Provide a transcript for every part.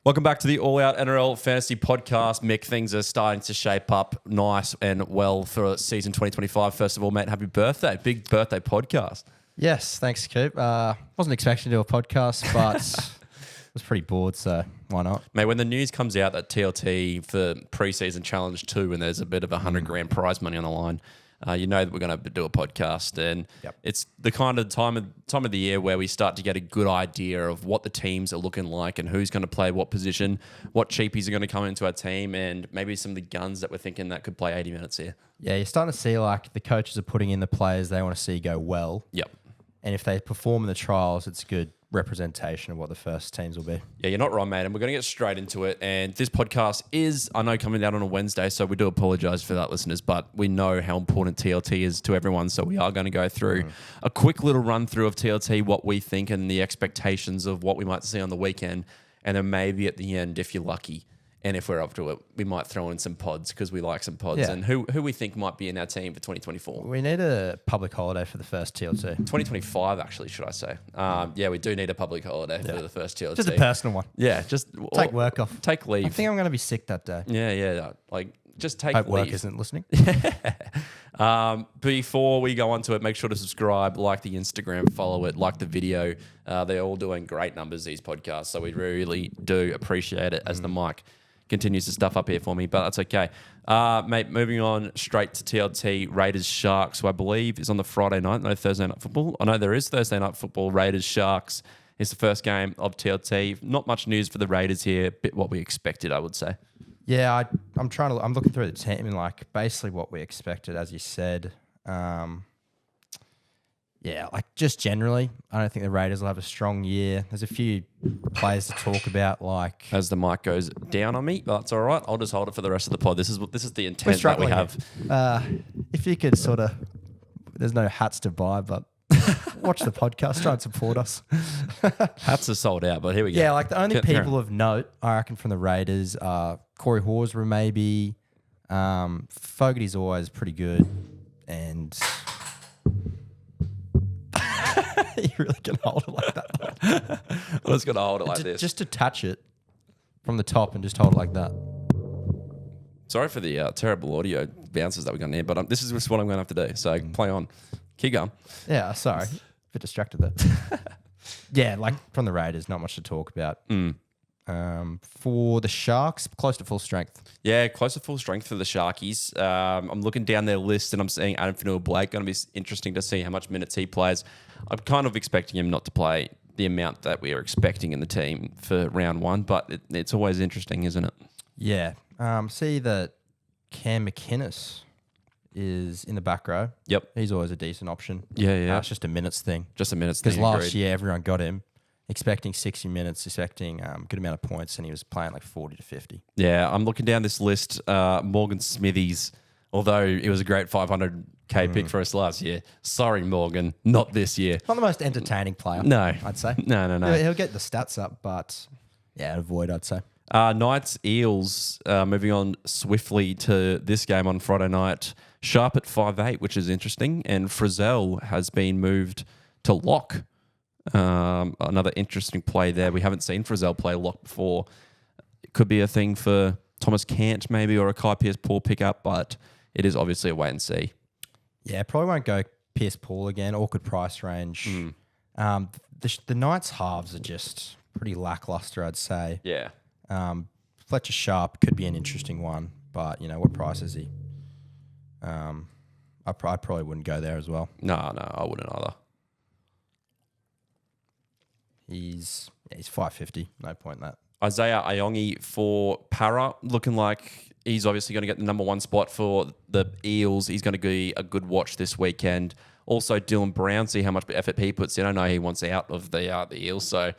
Welcome back to the All Out NRL Fantasy Podcast. Mick, things are starting to shape up nice and well for season 2025. First of all, mate, happy birthday. Big birthday podcast. Yes, thanks, Coop. Wasn't expecting to do a podcast, but was pretty bored, so why not? Mate, when the news comes out that TLT for Preseason Challenge 2 and there's a bit of $100,000 prize money on the line, you know that we're going to do a podcast, and It's the kind of time of the year where we start to get a good idea of what the teams are looking like and who's going to play what position, what cheapies are going to come into our team, and maybe some of the guns that we're thinking that could play 80 minutes here. Yeah, you're starting to see like the coaches are putting in the players they want to see go well. Yep. And if they perform in the trials, it's a good representation of what the first teams will be. Yeah, you're not wrong, mate. And we're going to get straight into it. And this podcast is, I know, coming out on a Wednesday, so we do apologise for that, listeners, but we know how important TLT is to everyone, so we are going to go through a quick little run through of TLT, what we think and the expectations of what we might see on the weekend. And then maybe at the end, if you're lucky, and if we're up to it, we might throw in some pods because we like some pods and who we think might be in our team for 2024. We need a public holiday for the first TLT. 2025, actually, should I say. Yeah, we do need a public holiday for the first TLT. Just a personal one. Yeah, just... Take work off. Take leave. I think I'm going to be sick that day. Yeah. Like, just take Hope leave. work isn't listening. Before we go on to it, make sure to subscribe, like the Instagram, follow it, like the video. They're all doing great numbers, these podcasts, so we really do appreciate it as the mic continues to stuff up here for me, but that's okay. Mate, moving on straight to TLT, Raiders Sharks, who I believe is on the Friday night, no Thursday night football. I know there is Thursday night football. Raiders Sharks is the first game of TLT. Not much news for the Raiders here, bit what we expected, I would say. Yeah, I'm looking through the team and like basically what we expected, as you said. Yeah, like just generally, I don't think the Raiders will have a strong year. There's a few players to talk about, like as the mic goes down on me, but that's all right. I'll just hold it for the rest of the pod. This is the intent that we have. If you could sort of, there's no hats to buy, but watch the podcast, try and support us. Hats are sold out, but here we go. Yeah, like the only people of note, I reckon, from the Raiders are Corey Horsburgh, maybe. Fogarty's always pretty good, and. You're really going to hold it like that? I'm just going to hold it like this. Just detach it from the top and just hold it like that. Sorry for the terrible audio bounces that we got in here, but this is just what I'm going to have to do. So play on. Keep going. Yeah, sorry. A bit distracted there. Yeah, like from the Raiders, not much to talk about. For the Sharks, close to full strength. Yeah, close to full strength for the Sharkies. I'm looking down their list and I'm seeing Adam Fanua-Blake. Going to be interesting to see how much minutes he plays. I'm kind of expecting him not to play the amount that we are expecting in the team for round one, but it's always interesting, isn't it? Yeah. See that Cam McInnes is in the back row. Yep. He's always a decent option. Yeah. It's just a minutes thing. Just a minutes thing. Because last year everyone got him expecting 60 minutes, expecting a good amount of points, and he was playing like 40 to 50. Yeah, I'm looking down this list. Morgan Smithies, although it was a great 500k pick for us last year. Sorry, Morgan, not this year. Not the most entertaining player. No. I'd say. No. He'll get the stats up, but yeah, avoid, I'd say. Knights Eels, moving on swiftly to this game on Friday night. Sharp at 5'8", which is interesting, and Frizzell has been moved to lock. Another interesting play there. We haven't seen Frizzell play lock before. It could be a thing for Thomas Cant maybe, or a Kai Pearce-Paul pickup, but it is obviously a wait and see. Yeah, probably won't go Pearce-Paul again. Awkward price range. The Knights halves are just pretty lackluster, I'd say. Yeah. Fletcher Sharp could be an interesting one, but what price is he? I probably wouldn't go there as well. No, I wouldn't either. He's 550. No point in that. Isaiah Ayongi for Para, looking like he's obviously going to get the number one spot for the Eels. He's going to be a good watch this weekend. Also, Dylan Brown, see how much effort he puts in. I know he wants out of the Eels, so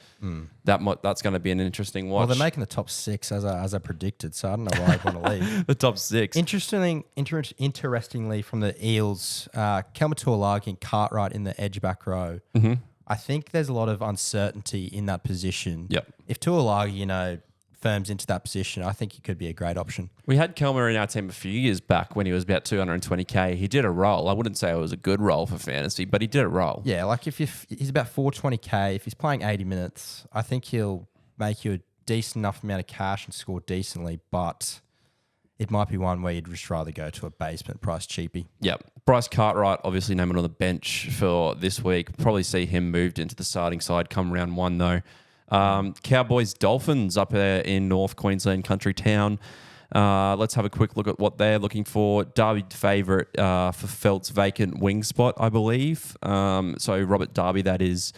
that's going to be an interesting watch. Well, they're making the top six as I predicted, so I don't know why I'd want to leave. The top six. Interestingly, from the Eels, Kelma Tuolagi and Cartwright in the edge back row. Mm-hmm. I think there's a lot of uncertainty in that position. Yep. If Tuolagi, firms into that position, I think he could be a great option. We had Kelmer in our team a few years back when he was about 220k. He did a role. I wouldn't say it was a good role for fantasy, but he did a role. Yeah, like if he's about 420k, if he's playing 80 minutes, I think he'll make you decent enough amount of cash and score decently, but it might be one where you'd just rather go to a basement price cheapie. Yep. Bryce Cartwright, obviously named on the bench for this week. Probably see him moved into the starting side come round 1, though. Cowboys Dolphins up there in North Queensland country town. Let's have a quick look at what they're looking for. Derby favourite for Felt's vacant wing spot, I believe. So Robert Derby, that is,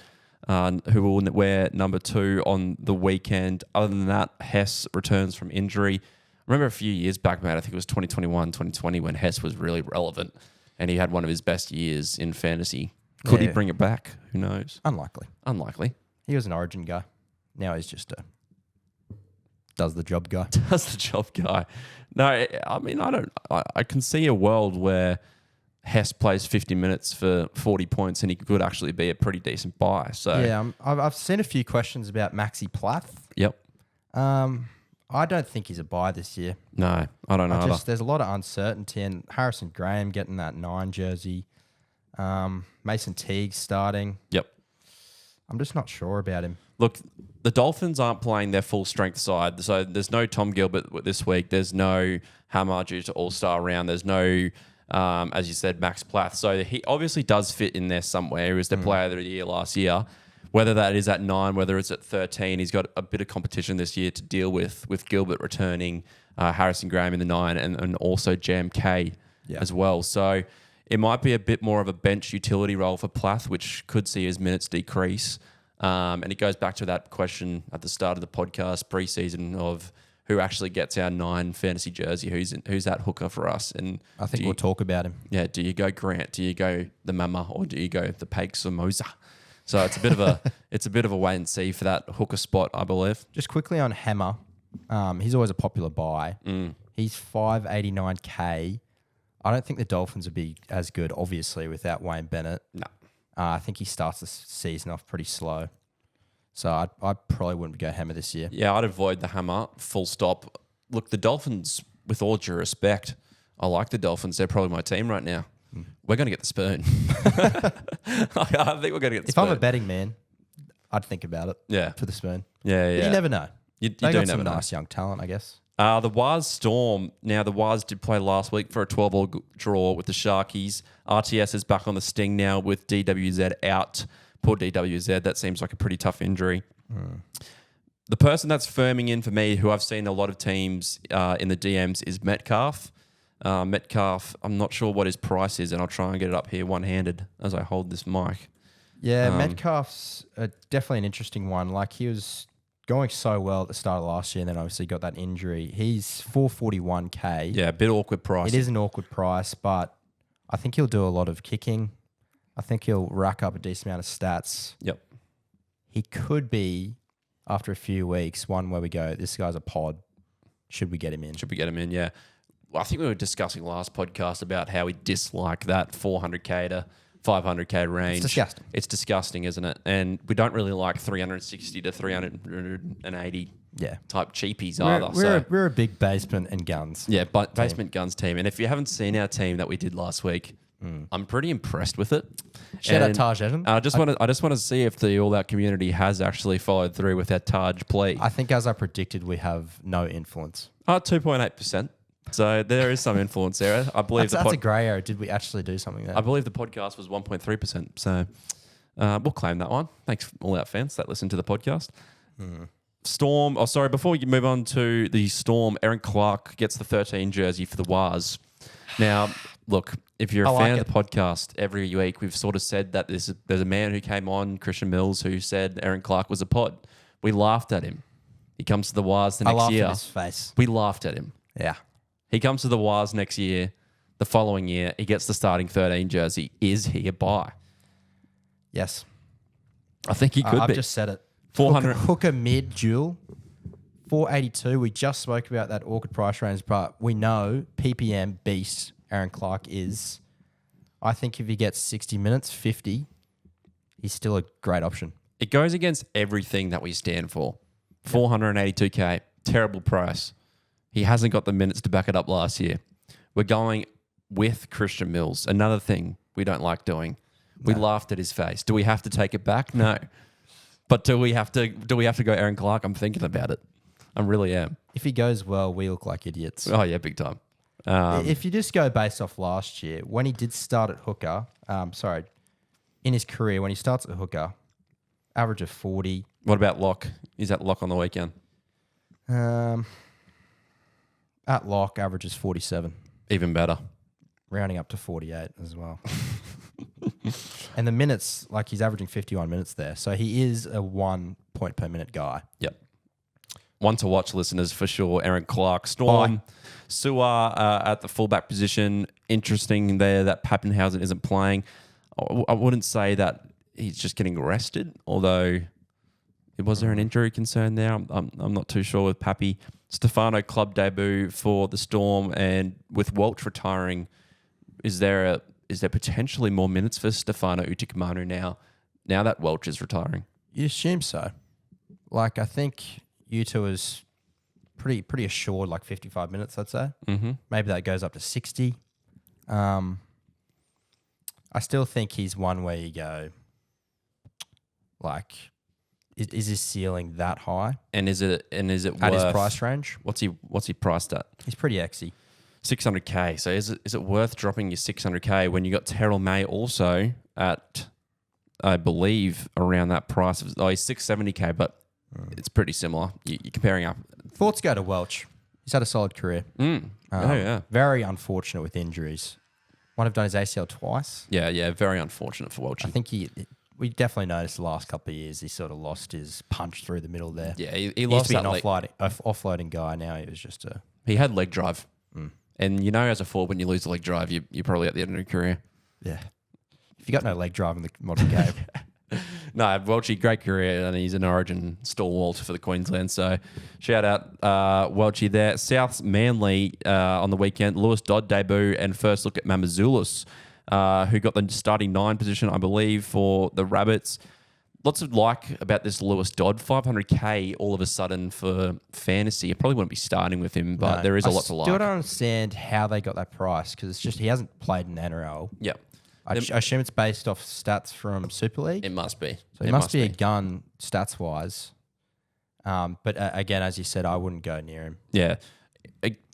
who will wear number 2 on the weekend. Other than that, Hess returns from injury. I remember a few years back, mate, I think it was 2021, 2020, when Hess was really relevant and he had one of his best years in fantasy. Could he bring it back? Who knows? Unlikely. He was an Origin guy. Now he's just a does the job guy. Does the job guy. No, I mean, I can see a world where Hess plays 50 minutes for 40 points and he could actually be a pretty decent buy. So yeah, I've seen a few questions about Maxi Plath. Yep. I don't think he's a buy this year. No, I don't know either. There's a lot of uncertainty, and Harrison Graham getting that 9 jersey. Mason Teague starting. Yep. I'm just not sure about him. Look, the Dolphins aren't playing their full strength side. So there's no Tom Gilbert this week. There's no Hammer due to All-Star round. There's no, as you said, Max Plath. So he obviously does fit in there somewhere. He was the player of the year last year. Whether that is at 9, whether it's at 13, he's got a bit of competition this year to deal with Gilbert returning, Harrison Graham in the 9, and also Jam K as well. So it might be a bit more of a bench utility role for Plath, which could see his minutes decrease. And it goes back to that question at the start of the podcast, preseason, of who actually gets our 9 fantasy jersey, who's that hooker for us. And I think we'll talk about him. Yeah, do you go Grant? Do you go the Mama? Or do you go the Peg Somoza? So it's a bit of a wait and see for that hooker spot, I believe. Just quickly on Hammer, he's always a popular buy. He's $589K. I don't think the Dolphins would be as good, obviously, without Wayne Bennett. No. I think he starts the season off pretty slow. So I probably wouldn't go Hammer this year. Yeah, I'd avoid the Hammer, full stop. Look, the Dolphins, with all due respect, I like the Dolphins. They're probably my team right now. We're going to get the spoon. I think we're going to get the spoon. If I'm a betting man, I'd think about it for the spoon. Yeah, yeah. But you never know. You they do got never some know. nice young talent, I guess. The Waz Storm. Now, the Waz did play last week for a 12-all draw with the Sharkies. RTS is back on the sting now with DWZ out. Poor DWZ. That seems like a pretty tough injury. The person that's firming in for me, who I've seen a lot of teams in the DMs, is Metcalf. Metcalf, I'm not sure what his price is, and I'll try and get it up here one-handed as I hold this mic. Yeah, Metcalf's definitely an interesting one. Like, he was going so well at the start of last year, and then obviously got that injury. He's $441K. Yeah, a bit awkward price. It is an awkward price, but I think he'll do a lot of kicking. I think he'll rack up a decent amount of stats. Yep. He could be, after a few weeks, one where we go, this guy's a pod. Should we get him in? Should we get him in? Yeah. Well, I think we were discussing last podcast about how we dislike that 400K to 500K range. It's disgusting. It's disgusting, isn't it? And we don't really like 360 to 380 type cheapies either. We're a big basement and guns. Yeah, but basement guns team. And if you haven't seen our team that we did last week, I'm pretty impressed with it. Shout out Taj Evan. I just want to see if the All Out community has actually followed through with that Taj plea. I think, as I predicted, we have no influence. 2.8%. So there is some influence there. I believe that's a grey area. Did we actually do something there? I believe the podcast was 1.3%. So we'll claim that one. Thanks, All Out fans that listen to the podcast. Storm. Oh, sorry. Before we move on to the Storm, Aaron Clark gets the 13 jersey for the Waz. Now, look, if you're a fan of the podcast, every week we've sort of said that there's a man who came on, Christian Mills, who said Aaron Clark was a pod. We laughed at him. He comes to the Waz the next year. I laughed at his face. We laughed at him. Yeah. He comes to the Waz next year. The following year, he gets the starting 13 jersey. Is he a buy? Yes. I think he could be. I've just said it. 400 hooker mid dual. 482. We just spoke about that awkward price range, but we know PPM beast Aaron Clark is. I think if he gets 60 minutes, 50, he's still a great option. It goes against everything that we stand for. 482K, terrible price. He hasn't got the minutes to back it up last year. We're going with Christian Mills. Another thing we don't like doing. We laughed at his face. Do we have to take it back? No. But do we have to go Aaron Clark? I'm thinking about it. I really am. If he goes well, we look like idiots. Oh, yeah, big time. If you just go based off last year, when he did start at hooker, in his career, when he starts at hooker, average of 40. What about lock? Is that lock on the weekend? At lock, averages 47. Even better. Rounding up to 48 as well. And the minutes, like he's averaging 51 minutes there. So he is a 1 point per minute guy. Yep. One to watch, listeners, for sure. Aaron Clark. Storm. Su'a at the fullback position. Interesting there that Pappenhausen isn't playing. I wouldn't say that he's just getting rested, although was there an injury concern there? I'm not too sure with Pappy. Stefano club debut for the Storm, and with Welch retiring, is there potentially more minutes for Stefano Utikamanu now that Welch is retiring? You assume so. Like, I think Uta was pretty assured, like 55 minutes, I'd say. Mm-hmm. Maybe that goes up to 60. I still think he's one where you go, like, is his ceiling that high? And is it at worth his price range? What's he priced at? He's pretty exy. 600k. So is it worth dropping your 600k when you got Terrell May also at, I believe, around that price? He's 670k, but it's pretty similar. You're comparing up. Thoughts go to Welch. He's had a solid career. Yeah. Very unfortunate with injuries. Might have done his ACL twice. Yeah. Very unfortunate for Welch. I think we definitely noticed the last couple of years he sort of lost his punch through the middle there. Yeah, he used lost to be an that offloading guy. Now he was just a... He had leg drive. And as a forward, when you lose the leg drive, you're probably at the end of your career. Yeah. If you got no leg drive in the modern game. No, Welchie, great career, and he's an Origin stalwart for the Queensland. So shout out Welchie there. South's Manly on the weekend. Lewis Dodd debut and first look at Mamazoulis, who got the starting 9 position, I believe, for the Rabbits. Lots of about this Lewis Dodd, 500k all of a sudden for fantasy. I probably wouldn't be starting with him, but there is a lot to like. I still don't understand how they got that price because it's just he hasn't played in the NRL. Yeah. I assume it's based off stats from Super League. It must be. So it must be a gun stats-wise. But again, as you said, I wouldn't go near him. Yeah.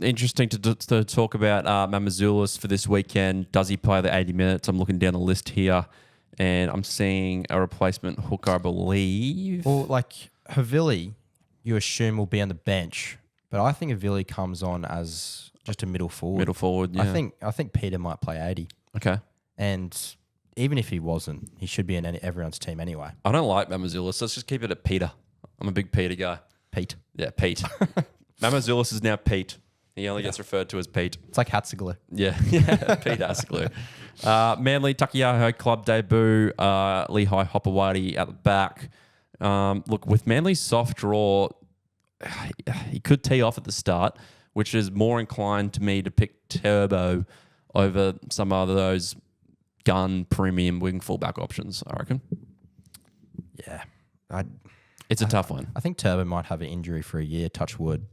Interesting to talk about Mamazoulis for this weekend. Does he play the 80 minutes? I'm looking down the list here, and I'm seeing a replacement hooker, I believe. Well, like Havili, you assume will be on the bench, but I think Havili comes on as just a middle forward. Middle forward, yeah. I think Peter might play 80. Okay. And even if he wasn't, he should be in everyone's team anyway. I don't like Mamazoulis. Let's just keep it at Peter. I'm a big Peter guy. Pete. Yeah, Pete. Mamazoulis is now Pete. He only gets referred to as Pete. It's like Hatziglu. Yeah, Pete Hatziglu. Manly Takiaho club debut. Lehigh Hopewadi at the back. Look, with Manly's soft draw, he could tee off at the start, which is more inclined to me to pick Turbo over some of those gun premium wing fullback options, I reckon. Yeah. It's a tough one. I think Turbo might have an injury for a year, touch wood.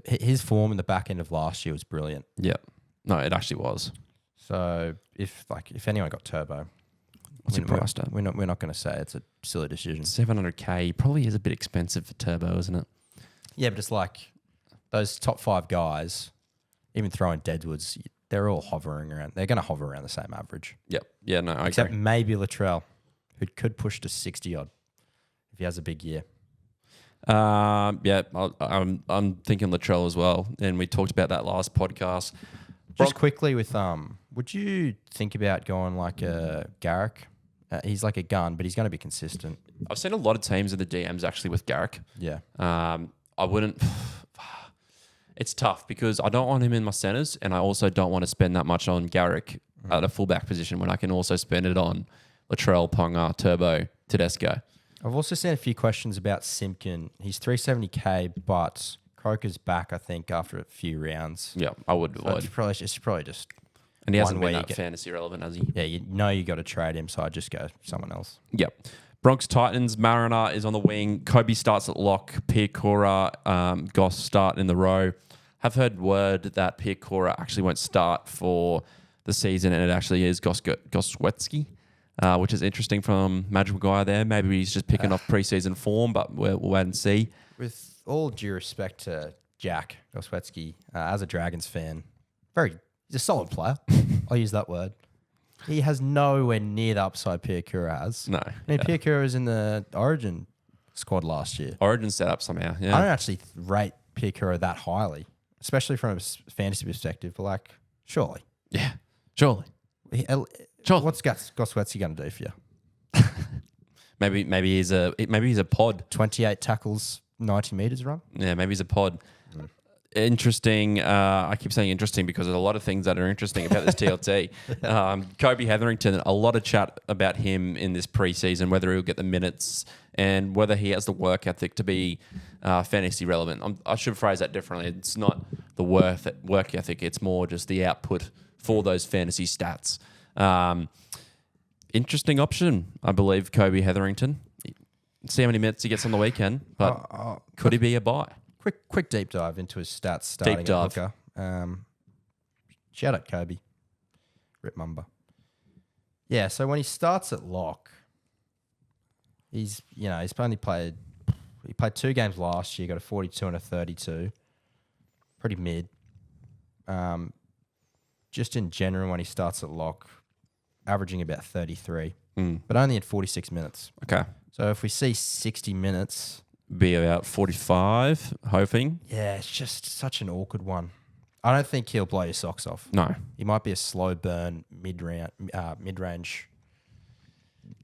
His form in the back end of last year was brilliant. Yeah. No, it actually was. So if anyone got Turbo, what's he priced at? We're not going to say it's a silly decision. 700k probably is a bit expensive for Turbo, isn't it? Yeah, but it's like those top 5 guys, even throwing Deadwoods, they're all hovering around. They're going to hover around the same average. Yep. Yeah, no, I Except agree. maybe Latrell, who could push to 60 odd if he has a big year. Yeah, I'm thinking Latrell as well, and we talked about that last podcast. Just quickly with would you think about going like a Garrick? He's like a gun, but he's going to be consistent. I've seen a lot of teams in the DMs actually with Garrick. Yeah. I wouldn't. It's tough because I don't want him in my centres, and I also don't want to spend that much on Garrick at a fullback position when I can also spend it on Latrell, Ponga, Turbo, Tedesco. I've also seen a few questions about Simpkin. He's 370k, but Croker's back, I think, after a few rounds. Yeah, I would So avoid. it's probably just. And he hasn't one been where that you fantasy relevant, has he? Yeah, you got to trade him, so I'd just go someone else. Yep. Bronx Titans, Mariner is on the wing. Kobe starts at lock. Piakura, Goss start in the row. Have heard word that Piakura actually won't start for the season, and it actually is Goswetsky, which is interesting from Magical Guy there. Maybe he's just picking off preseason form, but we'll wait and see. With all due respect to Jack Goswetsky, as a Dragons fan, he's a solid player. I'll use that word. He has nowhere near the upside Piakura has. No. I mean, Piakura was in the Origin squad last year. Origin set up somehow. Yeah. I don't actually rate Piakura that highly, especially from a fantasy perspective. But like, surely. Yeah. Surely. What's Goswetsky going to do for you? Maybe he's a pod. 28 tackles, 90 meters run. Yeah, maybe he's a pod. Interesting. I keep saying interesting because there's a lot of things that are interesting about this TLT. Kobe Hetherington, a lot of chat about him in this preseason, whether he'll get the minutes and whether he has the work ethic to be fantasy relevant. I should phrase that differently. It's not the work ethic. It's more just the output for those fantasy stats. Interesting option, I believe, Kobe Hetherington. See how many minutes he gets on the weekend, but could he be a buy? Quick deep dive into his stats starting Deep dive. at hooker. Shout out Kobe. Rip Mumba. Yeah, so when he starts at lock, he played 2 games last year, got a 42 and a 32. Pretty mid. Just in general, when he starts at lock, averaging about 33, but only in 46 minutes. Okay. So if we see 60 minutes... Be about 45, hoping. Yeah, it's just such an awkward one. I don't think he'll blow your socks off. No. He might be a slow burn mid-range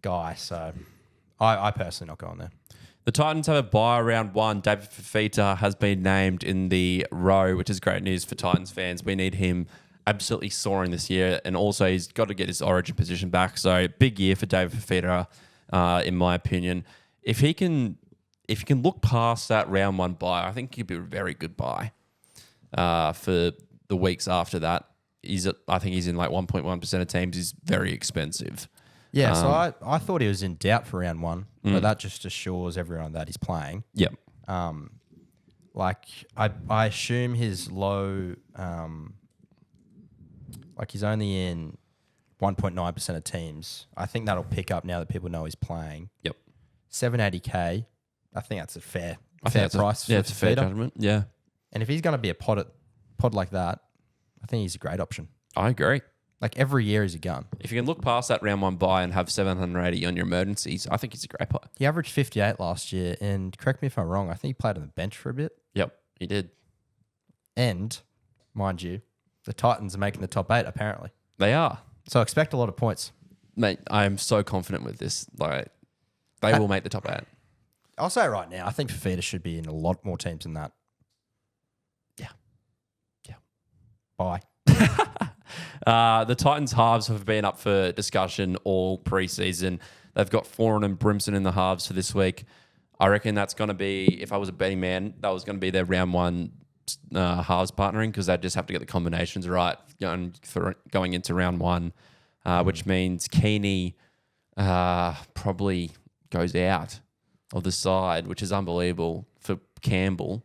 guy. So I personally not going there. The Titans have a bye round 1. David Fifita has been named in the row, which is great news for Titans fans. We need him absolutely soaring this year. And also he's got to get his origin position back. So big year for David Fifita, in my opinion. If he can look past that round 1 bye, I think he'd be a very good buy for the weeks after that. I think he's in like 1.1% of teams. He's very expensive. Yeah, so I thought he was in doubt for round 1, but that just assures everyone that he's playing. Yep. I assume his low, he's only in 1.9% of teams. I think that'll pick up now that people know he's playing. Yep. 780K. I think that's a fair price. It's a fair judgment. Yeah. And if he's going to be a pod like that, I think he's a great option. I agree. Like every year he's a gun. If you can look past that round 1 bye and have 780 on your emergencies, I think he's a great buy. He averaged 58 last year, and correct me if I'm wrong, I think he played on the bench for a bit. Yep, he did. And, mind you, the Titans are making the top 8 apparently. They are. So expect a lot of points. Mate, I am so confident with this. Like, they will make the top 8. I'll say it right now. I think Fifita should be in a lot more teams than that. Yeah. Bye. The Titans halves have been up for discussion all preseason. They've got Foran and Brimson in the halves for this week. I reckon that's going to be, if I was a betting man, that was going to be their round 1 halves partnering because they'd just have to get the combinations right going into round 1, which means Keeney probably goes out of the side, which is unbelievable for Campbell,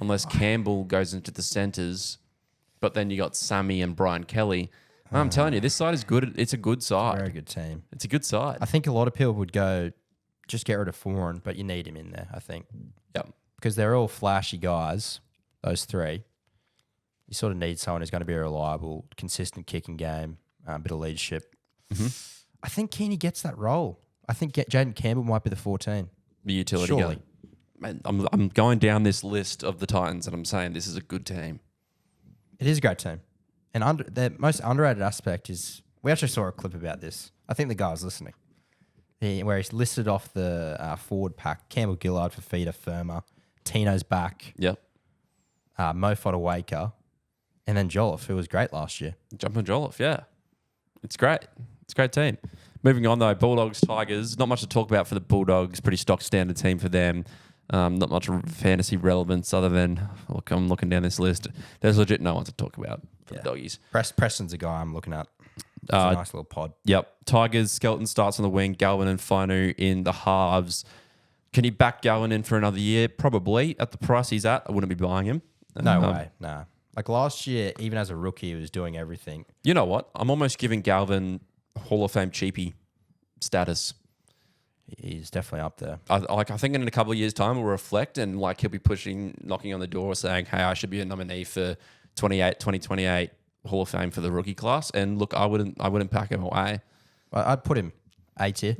unless Campbell goes into the centres, but then you got Sammy and Brian Kelly. I'm telling you, this side is good. It's a good side. Very good team. It's a good side. I think a lot of people would go, just get rid of Foran, but you need him in there, I think. Yep. Because they're all flashy guys, those 3. You sort of need someone who's going to be a reliable, consistent kicking game, a bit of leadership. Mm-hmm. I think Keeney gets that role. I think Jaden Campbell might be the 14. The utility Surely. guy. Man, I'm going down this list of the Titans and I'm saying this is a good team. It is a great team. And the most underrated aspect is, we actually saw a clip about this. I think the guy was listening. Where he's listed off the forward pack. Campbell Gillard, Fifita, Firma. Tino's back. Yep. Mo Fodawaker. And then Jolliffe, who was great last year. Jumping Jolliffe, yeah. It's great. It's a great team. Moving on, though, Bulldogs, Tigers. Not much to talk about for the Bulldogs. Pretty stock standard team for them. Not much fantasy relevance other than, look, I'm looking down this list. There's legit no one to talk about for the doggies. Preston's a guy I'm looking at. It's a nice little pod. Yep. Tigers, Skelton starts on the wing. Galvin and Finu in the halves. Can you back Galvin in for another year? Probably. At the price he's at, I wouldn't be buying him. No way. Nah. Like last year, even as a rookie, he was doing everything. You know what? I'm almost giving Galvin Hall of Fame cheapie status. He's definitely up there. I think in a couple of years' time, we'll reflect and like he'll be knocking on the door saying, hey, I should be a nominee for 2028 Hall of Fame for the rookie class. And look, I wouldn't pack him away. I'd put him A tier.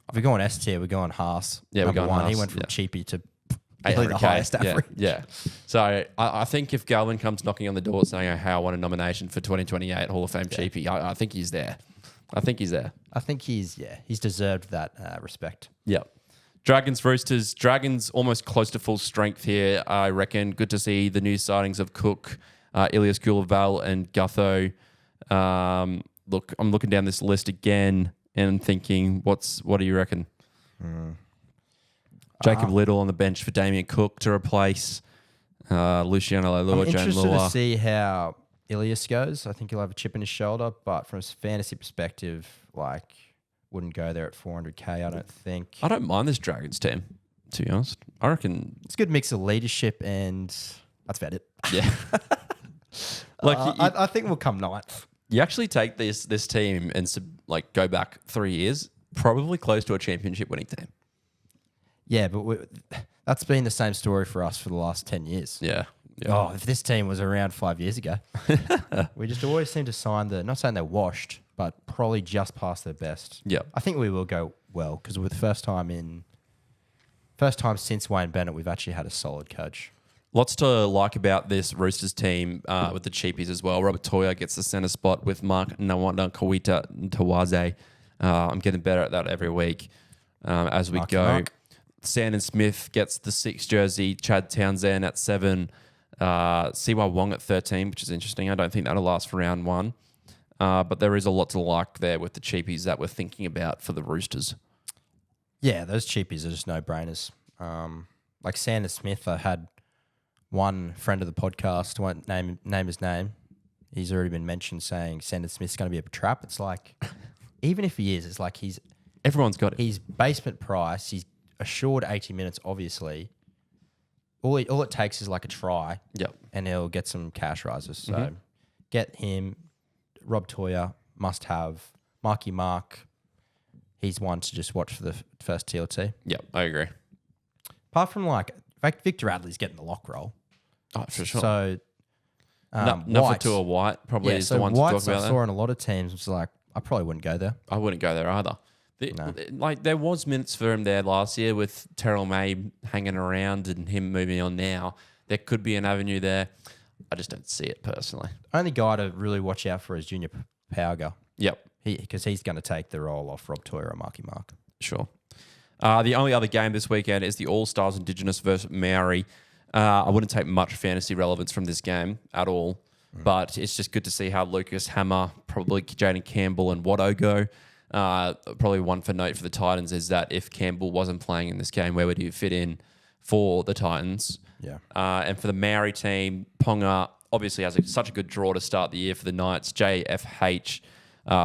If we're going S tier, we're going Haas. Yeah, we're going Haas. He went from cheapie to 800K. the highest average. Yeah. So I think if Galvin comes knocking on the door saying, hey, I want a nomination for 2028 Hall of Fame cheapie, I think he's there. I think he's deserved that respect. Yeah. Dragons, Roosters. Dragons almost close to full strength here, I reckon. Good to see the new sightings of Cook, Ilias Gulaval and Gutho. Look, I'm looking down this list again and thinking, what do you reckon? Jacob Little on the bench for Damien Cook to replace Luciano Leilua, I'm Jane interested Lua. to see how Ilias goes. I think he'll have a chip in his shoulder, but from a fantasy perspective, like, wouldn't go there at 400K, I don't think. I don't mind this Dragons team, to be honest. I reckon... It's a good mix of leadership and that's about it. Yeah. I think we'll come ninth. You actually take this team and go back 3 years, probably close to a championship winning team. Yeah, but that's been the same story for us for the last 10 years. Yeah. Oh, if this team was around 5 years ago, we just always seem to sign not saying they're washed, but probably just past their best. Yeah. I think we will go well because we're the first time since Wayne Bennett, we've actually had a solid coach. Lots to like about this Roosters team with the cheapies as well. Robert Toya gets the centre spot with Mark Nawanda Kawita Tawaze. I'm getting better at that every week as we go. Mark. Sandon Smith gets the 6 jersey. Chad Townsend at 7. CY Wong at 13, which is interesting. I don't think that'll last for round 1. But there is a lot to like there with the cheapies that we're thinking about for the Roosters. Yeah, those cheapies are just no-brainers. Like Sandon Smith, I had one friend of the podcast, won't name his name. He's already been mentioned saying Sandon Smith's going to be a trap. It's like, even if he is, it's like everyone's got it. He's basement price. He's assured 80 minutes, obviously. All it takes is like a try. Yep. And he'll get some cash rises. So get him. Rob Toya, must have. Marky Mark, he's one to just watch for the first TLT. Yep, I agree. Apart from in fact, Victor Adley's getting the lock roll. Oh, for sure. So, Nothing to a White probably is the one to talk about. I saw in a lot of teams. It's like, I probably wouldn't go there. I wouldn't go there either. There was minutes for him there last year with Terrell May hanging around and him moving on now. There could be an avenue there. I just don't see it personally. Only guy to really watch out for is Junior Pauga. Yep. Because he's going to take the role off Rob Toya or Marky Mark. Sure. The only other game this weekend is the All-Stars Indigenous versus Māori. I wouldn't take much fantasy relevance from this game at all, but it's just good to see how Lucas Hammer, probably Jaden Campbell and Watto go. Probably one for note for the Titans is that if Campbell wasn't playing in this game, where would he fit in for the Titans? Yeah. And for the Māori team, Ponga obviously has such a good draw to start the year for the Knights. JFH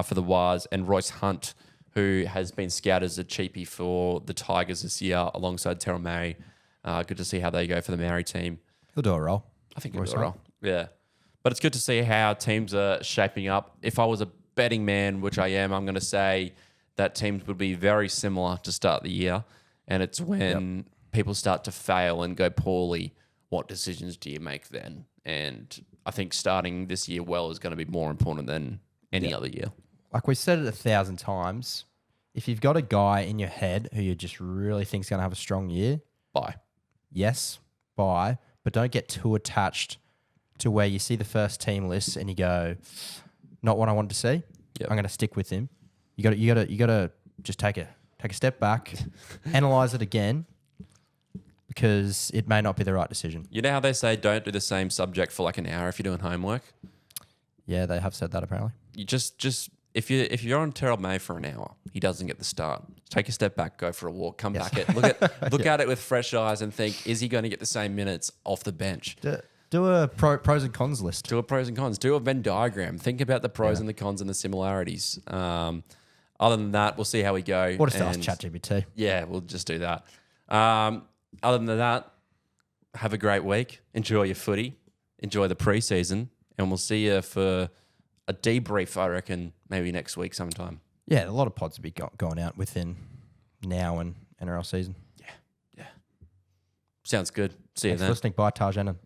for the Waz and Royce Hunt, who has been scouted as a cheapie for the Tigers this year alongside Terrell May. Good to see how they go for the Māori team. He'll do a roll. I think he'll do a roll. Yeah. But it's good to see how teams are shaping up. If I was a betting man, which I am, I'm going to say that teams would be very similar to start the year. And it's when people start to fail and go poorly, what decisions do you make then? And I think starting this year well is going to be more important than any other year. Like we said it 1,000 times, if you've got a guy in your head who you just really think is going to have a strong year, buy. Yes, buy, but don't get too attached to where you see the first team list and you go, not what I wanted to see. Yep. I'm going to stick with him. You got to just take a step back, analyze it again, because it may not be the right decision. You know how they say don't do the same subject for like an hour if you're doing homework? Yeah, they have said that apparently. You just if you're on Terrell May for an hour, he doesn't get the start. Take a step back, go for a walk, come back look at it with fresh eyes and think, is he going to get the same minutes off the bench? Do a pros and cons list. Do a pros and cons. Do a Venn diagram. Think about the pros and the cons and the similarities. Other than that, we'll see how we go. Or just ask ChatGPT. Yeah, we'll just do that. Other than that, have a great week. Enjoy your footy. Enjoy the preseason. And we'll see you for a debrief, I reckon, maybe next week sometime. Yeah, a lot of pods will be going out within now and NRL season. Yeah. Sounds good. See you Thanks then. for listening. Bye, Tarjanan.